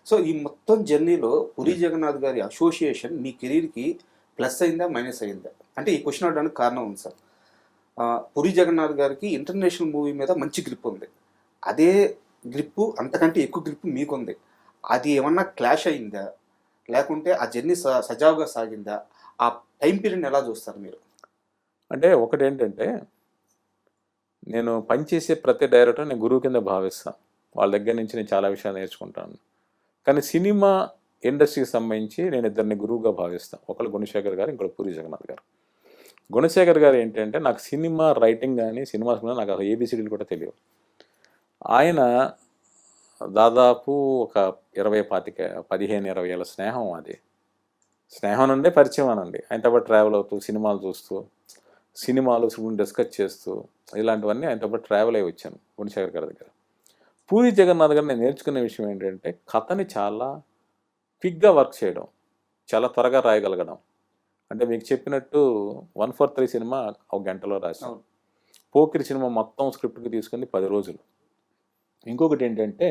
So ఈ మొత్తం జర్నీలో పూరి జగన్నాథ్ గారి అసోసియేషన్ మీ కెరీర్‌కి ప్లస్ అయిందా? మైనస్ అయిందా? అంటే ఈ క్వెషన్ అడగడానికి కారణం ఉంది సార్. పూరి జగన్నాథ్ గారికి ఇంటర్నేషనల్ మూవీ మీద మంచి గ్రిప్ ఉంది. అదే గ్రిప్పు అంతకంటే ఎక్కువ గ్రిప్ మీకుంది. అది ఏమన్నా క్లాష్ అయిందా? లేకుంటే ఆ జర్నీ సజావుగా సాగిందా? ఆ టైమ్ పీరియడ్‌ని ఎలా చూస్తారు మీరు? అంటే ఒకటేంటంటే, నేను పనిచేసే ప్రతి డైరెక్టర్ నేను గురువు కింద భావిస్తా. వాళ్ళ దగ్గర నుంచి నేను చాలా విషయాలు నేర్చుకుంటాను. కానీ సినిమా ఇండస్ట్రీకి సంబంధించి నేను ఇద్దరిని గురువుగా భావిస్తా. ఒకళ్ళు గుణశేఖర్ గారు, ఇంకోళ్ళు పూరి జగన్నాథ్ గారు. గుణశేఖర్ గారు ఏంటంటే, నాకు సినిమా రైటింగ్ గానీ, సినిమాస్ మీద నాకు అసలు ఏబీసీడీలు కూడా తెలియవు. ఆయన దాదాపు ఒక 15, 20 ఏళ్ళ స్నేహం అది. స్నేహం నుండే పరిచయం అనండి. ఆయనతో పాటు ట్రావెల్ అవుతూ, సినిమాలు చూస్తూ, సినిమాలు డిస్కస్ చేస్తూ, ఇలాంటివన్నీ ఆయనతో పాటు ట్రావెల్ అయ్యి వచ్చాను గుణశేఖర్ గారి దగ్గర. పూరి జగన్నాథ్ గారు నేను నేర్చుకునే విషయం ఏంటంటే, కథని చాలా క్విక్గా వర్క్ చేయడం, చాలా త్వరగా రాయగలగడం. అంటే మీకు చెప్పినట్టు 143 సినిమా ఒక గంటలో రాశాం. పోకిరి సినిమా మొత్తం స్క్రిప్ట్కి తీసుకుంది 10 రోజులు. ఇంకొకటి ఏంటంటే,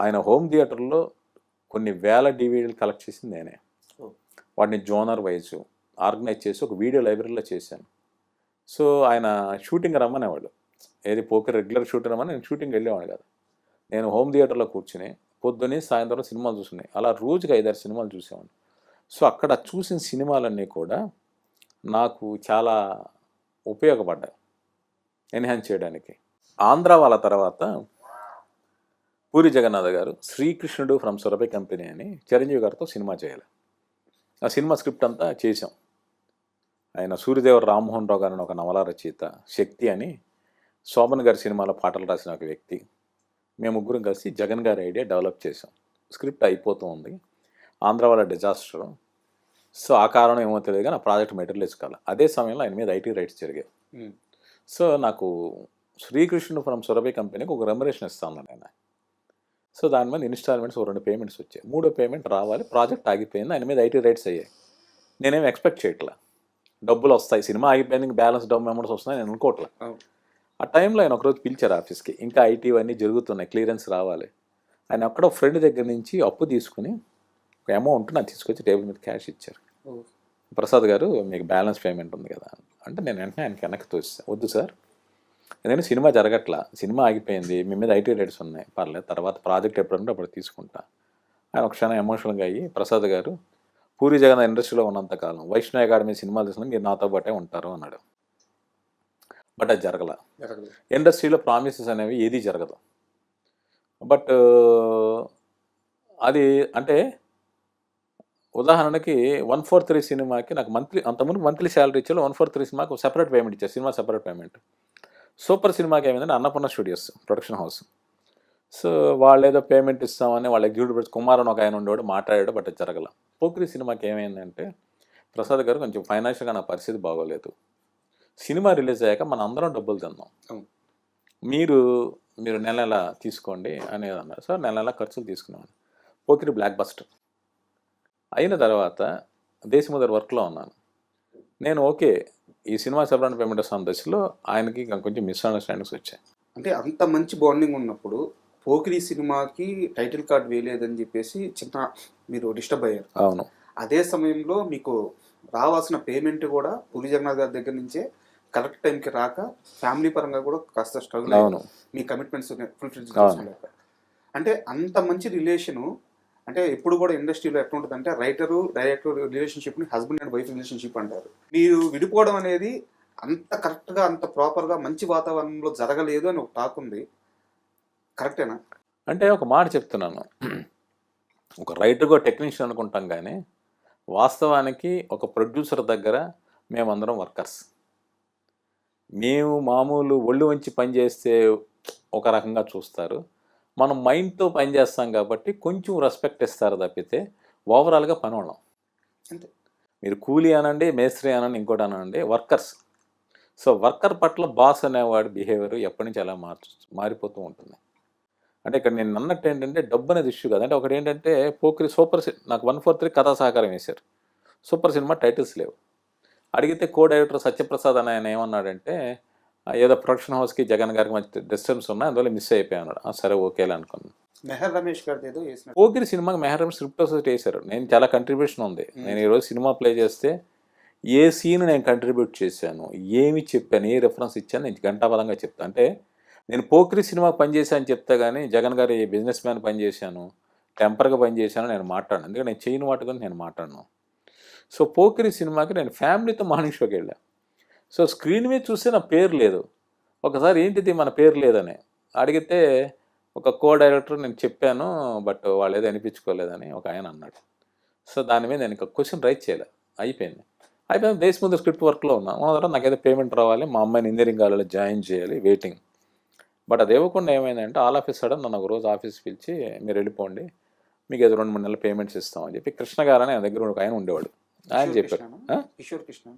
ఆయన హోమ్ థియేటర్లో కొన్ని వేల డివిడీలు కలెక్ట్ చేసింది నేనే. వాటిని జోనర్ వైజ్ ఆర్గనైజ్ చేసి ఒక వీడియో లైబ్రరీలో చేశాను. సో ఆయన షూటింగ్ రమ్మనేవాడు. ఏది పోకర్ రెగ్యులర్ షూట్ రమ్మని నేను షూటింగ్ వెళ్ళేవాడు కదా. నేను హోమ్ థియేటర్లో కూర్చుని పొద్దున్నే సాయంత్రం సినిమాలు చూస్తున్నాయి. అలా రోజుకి 5-6 సినిమాలు చూసేవాడిని. సో అక్కడ చూసిన సినిమాలన్నీ కూడా నాకు చాలా ఉపయోగపడ్డాయి ఎన్హాన్స్ చేయడానికి. ఆంధ్ర వాళ్ళ తర్వాత పూరి జగన్నాథ్ గారు శ్రీకృష్ణుడు ఫ్రమ్ సురభి కంపెనీ అని చిరంజీవి గారితో సినిమా చేయాలి. ఆ సినిమా స్క్రిప్ట్ అంతా చేసాం. ఆయన సూర్యదేవర రామ్మోహన్ రావు గారిని ఒక నవల రచయిత, శక్తి అని శోభన్ గారి సినిమాలో పాటలు రాసిన ఒక వ్యక్తి, మేము ముగ్గురం కలిసి జగన్ గారి ఐడియా డెవలప్ చేసాం. స్క్రిప్ట్ అయిపోతూ ఉంది. ఆంధ్ర వాళ్ళ డిజాస్టర్. సో ఆ కారణం ఏమో తెలియదు కానీ ఆ ప్రాజెక్ట్ మెటీరియల్ ఇచ్చుకోవాలి. అదే సమయంలో ఆయన మీద ఐటీ రైట్స్ జరిగాయి. సో నాకు శ్రీకృష్ణుడు ఫ్రమ్ సురభి కంపెనీకి ఒక రెమ్యునరేషన్ ఇస్తాను ఆయన. సో దాని మీద ఇన్స్టాల్మెంట్స్ 2 పేమెంట్స్ వచ్చాయి. 3వ పేమెంట్ రావాలి. ప్రాజెక్ట్ ఆగిపోయింది. ఆయన మీద ఐటీ రైట్స్ అయ్యాయి. నేనేం ఎక్స్పెక్ట్ చేయట్లా డబ్బులు వస్తాయి, సినిమా ఆగిపోయింది, బ్యాలెన్స్ డబ్బు అమౌంట్స్ వస్తున్నాయి నేను అనుకోవట్లే. ఆ టైంలో ఆయన ఒకరోజు పిలిచారు ఆఫీస్కి. ఇంకా ఐటీ అన్నీ జరుగుతున్నాయి, క్లియరెన్స్ రావాలి. ఆయన అక్కడ ఫ్రెండ్ దగ్గర నుంచి అప్పు తీసుకుని ఒక అమౌంట్ నాకు తీసుకొచ్చి టేబుల్ మీద క్యాష్ ఇచ్చారు. ప్రసాద్ గారు మీకు బ్యాలెన్స్ పేమెంట్ ఉంది కదా అంటే, నేను వెంటనే ఆయనకి వెనక్కి తోస్తాను. వద్దు సార్, ఎందుకంటే సినిమా జరగట్లా, సినిమా ఆగిపోయింది, మీ మీద ఐటీ రేట్స్ ఉన్నాయి, పర్లేదు తర్వాత ప్రాజెక్ట్ ఎప్పుడంటే అప్పుడు తీసుకుంటా. ఆయన ఒక క్షణం ఎమోషనల్గా అయ్యి, ప్రసాద్ గారు పూరి జగన్నాథ్ ఇండస్ట్రీలో ఉన్నంతకాలం వైష్ణవ్ అకాడమీ సినిమాలు తీసిన మీరు నాతో పాటే ఉంటారు అన్నాడు. బట్ అది జరగల. ఇండస్ట్రీలో ప్రామిసెస్ అనేవి ఏదీ జరగదు. బట్ అది అంటే ఉదాహరణకి 143 సినిమాకి నాకు మంత్లీ, అంతకుముందు మంత్లీ శాలరీ ఇచ్చారు. 143 సినిమాకి సెపరేట్ పేమెంట్ ఇచ్చారు, సినిమా సెపరేట్ పేమెంట్. సూపర్ సినిమాకి ఏమైందంటే Annapurna studios production house. So వాళ్ళు ఏదో పేమెంట్ ఇస్తామని వాళ్ళ ఎగ్జిక్యూటివ్ కుమార్ అని ఒక ఆయన ఉండేవాడు, మాట్లాడాడు. బట్ అది జరగల. పోకిరి సినిమాకి ఏమైందంటే, ప్రసాద్ గారు కొంచెం ఫైనాన్షియల్గా నా పరిస్థితి బాగోలేదు, సినిమా రిలీజ్ అయ్యాక మన అందరం డబ్బులు తిందాం, మీరు నెల నెల తీసుకోండి అనేది అన్నారు. సార్ నెల నెల ఖర్చులు తీసుకున్నాను. పోకిరి బ్లాక్ బస్టర్ అయిన తర్వాత దేశముదర్ వర్క్లో ఉన్నాను నేను. ఓకే, ఈ సినిమా సెపరేట్ పేమెంట్ వస్తున్న దశలో ఆయనకి కొంచెం మిస్అండర్స్టాండింగ్స్ వచ్చాయి. అంటే అంత మంచి బాండింగ్ ఉన్నప్పుడు పోకిరి సినిమాకి టైటిల్ కార్డ్ వేయలేదని చెప్పేసి మీరు డిస్టర్బ్ అయ్యారు. అవును. అదే సమయంలో మీకు రావాల్సిన పేమెంట్ కూడా పూరి జగన్నాథ్ గారి దగ్గర నుంచే కరెక్ట్ టైంకి రాక ఫ్యామిలీ పరంగా కూడా కాస్త స్ట్రగుల్. అవును. మీ కమిట్మెంట్స్ ఫుల్ఫిల్ చేసుకోలేక. అంటే అంత మంచి రిలేషను, అంటే ఎప్పుడు కూడా ఇండస్ట్రీలో ఎట్లా ఉంటుంది అంటే, రైటరు డైరెక్టర్ రిలేషన్షిప్ని హస్బెండ్ అండ్ వైఫ్ రిలేషన్షిప్ అంటారు. మీరు విడిపోవడం అనేది అంత కరెక్ట్గా, అంత ప్రాపర్గా మంచి వాతావరణంలో జరగలేదు అని ఒక టాక్ ఉంది. కరెక్టేనా? అంటే ఒక మాట చెప్తున్నాను, ఒక రైటర్గా టెక్నీషియన్ అనుకుంటాం కానీ వాస్తవానికి ఒక ప్రొడ్యూసర్ దగ్గర మేమందరం వర్కర్స్. మేము మామూలు ఒళ్ళు వంచి పనిచేస్తే ఒక రకంగా చూస్తారు, మనం మైండ్తో పనిచేస్తాం కాబట్టి కొంచెం రెస్పెక్ట్ ఇస్తారు తప్పితే ఓవరాల్గా పని వాళ్ళం అంతే. మీరు కూలీ అనండి, మేస్త్రి అనండి, ఇంకోటి అనండి, వర్కర్స్. సో వర్కర్ పట్ల బాస్ అనేవాడు బిహేవియర్ ఎప్పటి నుంచి అలా మారిపోతూ ఉంటుంది. అంటే ఇక్కడ నేను అన్నట్టు ఏంటంటే, డబ్బు అనేది ఇష్యూ కాదు. అంటే ఒకటి ఏంటంటే, పోకిరి సూపర్ నాకు 143 కథా సహకారం వేశారు. సూపర్ సినిమా టైటిల్స్ లేవు. అడిగితే కో డైరెక్టర్ సత్యప్రసాద్ అని ఆయన ఏమన్నాడంటే, ఏదో ప్రొడక్షన్ హౌస్కి జగన్ గారికి మంచి డిస్టెన్స్ ఉన్నాయి, అందువల్ల మిస్ అయిపోయాను అన్నాడు. సరే ఓకేలే అనుకున్నాను. మెహర్ రమేష్ గారిది ఏదో చేసిన పోకిరి సినిమాకి మెహరం స్క్రిప్ట్ అసోసియేట్ వేశారు. నేను చాలా కంట్రిబ్యూషన్ ఉంది. నేను ఈరోజు సినిమా ప్లే చేస్తే ఏ సీన్ నేను కంట్రిబ్యూట్ చేశాను, ఏమి చెప్పాను, ఏ రెఫరెన్స్ ఇచ్చాను నేను గంటాపదంగా చెప్తాను. అంటే నేను పోకిరి సినిమా పనిచేశాను చెప్తా కానీ జగన్ గారి బిజినెస్ మ్యాన్ పనిచేశాను, టెంపర్గా పనిచేశాను నేను మాట్లాడను. ఎందుకంటే నేను చేయని వాటి గురించి నేను మాట్లాడను. సో పోకిరి సినిమాకి నేను ఫ్యామిలీతో మార్నింగ్ షోకి వెళ్ళాను. సో స్క్రీన్ మీద చూస్తే నా పేరు లేదు. ఒకసారి ఏంటిది మన పేరు లేదని అడిగితే ఒక కో డైరెక్టర్ నేను చెప్పాను, బట్ వాళ్ళు ఏదో అనిపించుకోలేదని ఒక ఆయన అన్నాడు. సో దాని మీద నేను ఇంకా క్వశ్చన్ రైట్ చేయలే. అయిపోయింది దేశ ముందు స్క్రిప్ట్ వర్క్లో ఉన్నా తర్వాత నాకైతే పేమెంట్ రావాలి, మా అమ్మాయిని ఇంజనీరింగ్ కాలేజ్లో జాయిన్ చేయాలి, వెయిటింగ్. బట్ అది ఇవ్వకుండా ఏమైందంటే ఆల్ ఆఫ్ సడన్ నన్ను ఒక రోజు ఆఫీస్ పిలిచి మీరు వెళ్ళిపోండి, మీకు ఏదో 2-3 నెలలు పేమెంట్స్ ఇస్తామని చెప్పి కృష్ణ గారు అని ఆయన దగ్గర ఒక ఆయన ఉండేవాడు. ఆయన చెప్పారు. కిషోర్ కృష్ణ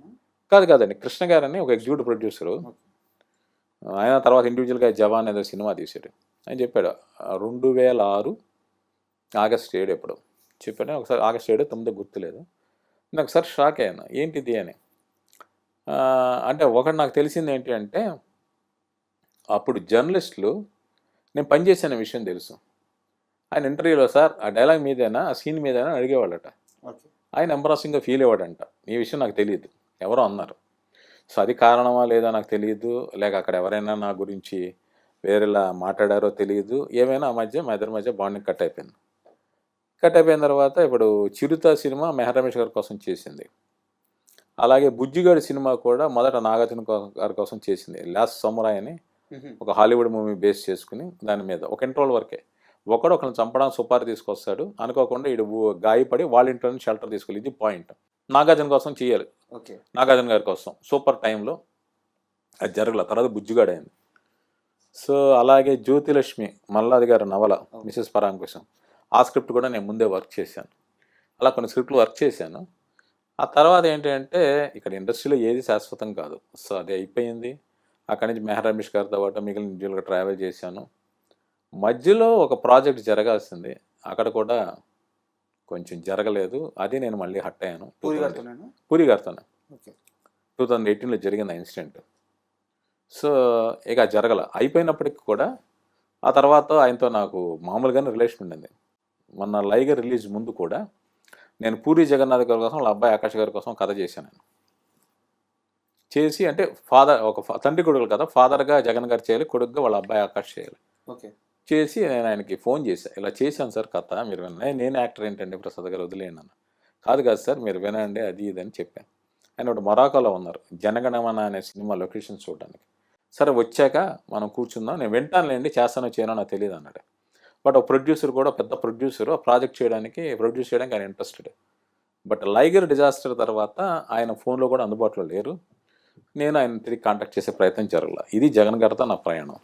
కాదండి, కృష్ణ గారు అని ఒక ఎగ్జిక్యూటివ్ ప్రొడ్యూసరు. ఆయన తర్వాత ఇండివిజువల్గా జవాన్ ఏదో సినిమా తీశాడు. ఆయన చెప్పాడు 2006 ఆగస్ట్ 7 ఎప్పుడు చెప్పాడు. ఒకసారి ఆగస్ట్ 7, 9 గుర్తులేదు. నేను ఒకసారి షాక్ అయ్యాను, ఏంటిది అని. అంటే ఒకటి నాకు తెలిసింది ఏంటి అంటే అప్పుడు జర్నలిస్టులు నేను పనిచేసిన విషయం తెలుసు. ఆయన ఇంటర్వ్యూలో సార్ ఆ డైలాగ్ మీదేనా, ఆ సీన్ మీదేనా అడిగేవాళ్ళట. ఆయన ఎంబరాసింగ్గా ఫీల్ అయ్యాడంట. ఈ విషయం నాకు తెలియదు, ఎవరో అన్నారు. సో అది కారణమా లేదా నాకు తెలియదు, లేక అక్కడ ఎవరైనా నా గురించి వేరేలా మాట్లాడారో తెలియదు. ఏమైనా మా ఇద్దరి మధ్య బాండింగ్ కట్ అయిపోయింది. కట్ అయిపోయిన తర్వాత ఇప్పుడు చిరుత సినిమా మెహర్ రమేష్ గారి కోసం చేసింది. అలాగే బుజ్జిగాడి సినిమా కూడా మొదట నాగార్జున గారి కోసం చేసింది. లాస్ట్ సమురాయ్ అని ఒక హాలీవుడ్ మూవీ బేస్ చేసుకుని దాని మీద ఒక ఇంట్రోల్ వరకే. ఒకరిని చంపడానికి సుపారీ తీసుకొస్తాడు, అనుకోకుండా ఇడు గాయపడి వాళ్ళ ఇంట్లో నుంచి షెల్టర్ తీసుకోవాలి. ఇది పాయింట్. నాగార్జున కోసం చేయాలి, నాగార్జున గారి కోసం సూపర్ టైంలో అది జరగల. తర్వాత బుజ్జిగాడు అయింది. సో అలాగే జ్యోతిలక్ష్మి మల్లాది గారి నవల మిసెస్ పరాంకుశం, ఆ స్క్రిప్ట్ కూడా నేను ముందే వర్క్ చేశాను. అలా కొన్ని స్క్రిప్ట్లు వర్క్ చేశాను. ఆ తర్వాత ఏంటంటే ఇక్కడ ఇండస్ట్రీలో ఏది శాశ్వతం కాదు. సో అది అయిపోయింది. అక్కడి నుంచి మెహర్ రమేష్ గారితో పాటు మిగిలిన ఇండివిజువల్గా ట్రావెల్ చేశాను. మధ్యలో ఒక ప్రాజెక్ట్ జరగాల్సింది, అక్కడ కూడా కొంచెం జరగలేదు. అది నేను మళ్ళీ హట్ అయ్యాను. పూరి గారితోనే 2018లో జరిగింది ఆ ఇన్సిడెంట్. సో ఇక జరగల. అయిపోయినప్పటికి కూడా ఆ తర్వాత ఆయనతో నాకు మామూలుగానే రిలేషన్ ఉండింది. మొన్న లైగర్ రిలీజ్ ముందు కూడా నేను పూరి జగన్నాథ్ గారి కోసం వాళ్ళ అబ్బాయి ఆకాష్ గారి కోసం కథ చేశాను. నేను చేసి అంటే ఫాదర్ ఒక తండ్రి కొడుకులు కదా, ఫాదర్గా జగన్ గారు చేయాలి, కొడుకుగా వాళ్ళ అబ్బాయి ఆకాష్ చేయాలి. చేసి నేను ఆయనకి ఫోన్ చేశాను, ఇలా చేశాను సార్ కథ, మీరు విన్నా. నేను యాక్టర్ ఏంటండి ప్రసాద్ గారు వదిలేను అన్న. కాదు సార్ మీరు వినండి అది ఇది అని చెప్పాను. ఆయన ఒకటి మొరాకోలో ఉన్నారు, జనగణమన అనే సినిమా లొకేషన్ చూడడానికి. సరే వచ్చాక మనం కూర్చుందాం, నేను వింటానులేండి, చేస్తానో చేయనో నాకు తెలియదు అన్నాడు. బట్ ఒక ప్రొడ్యూసర్ కూడా పెద్ద ప్రొడ్యూసర్ ఆ ప్రాజెక్ట్ ప్రొడ్యూస్ చేయడానికి ఆయన ఇంట్రెస్టెడ్. బట్ లైగర్ డిజాస్టర్ తర్వాత ఆయన ఫోన్లో కూడా అందుబాటులో లేరు. నేను ఆయన తిరిగి కాంటాక్ట్ చేసే ప్రయత్నం జరగల. ఇది జగన్ గారితో నా ప్రయాణం.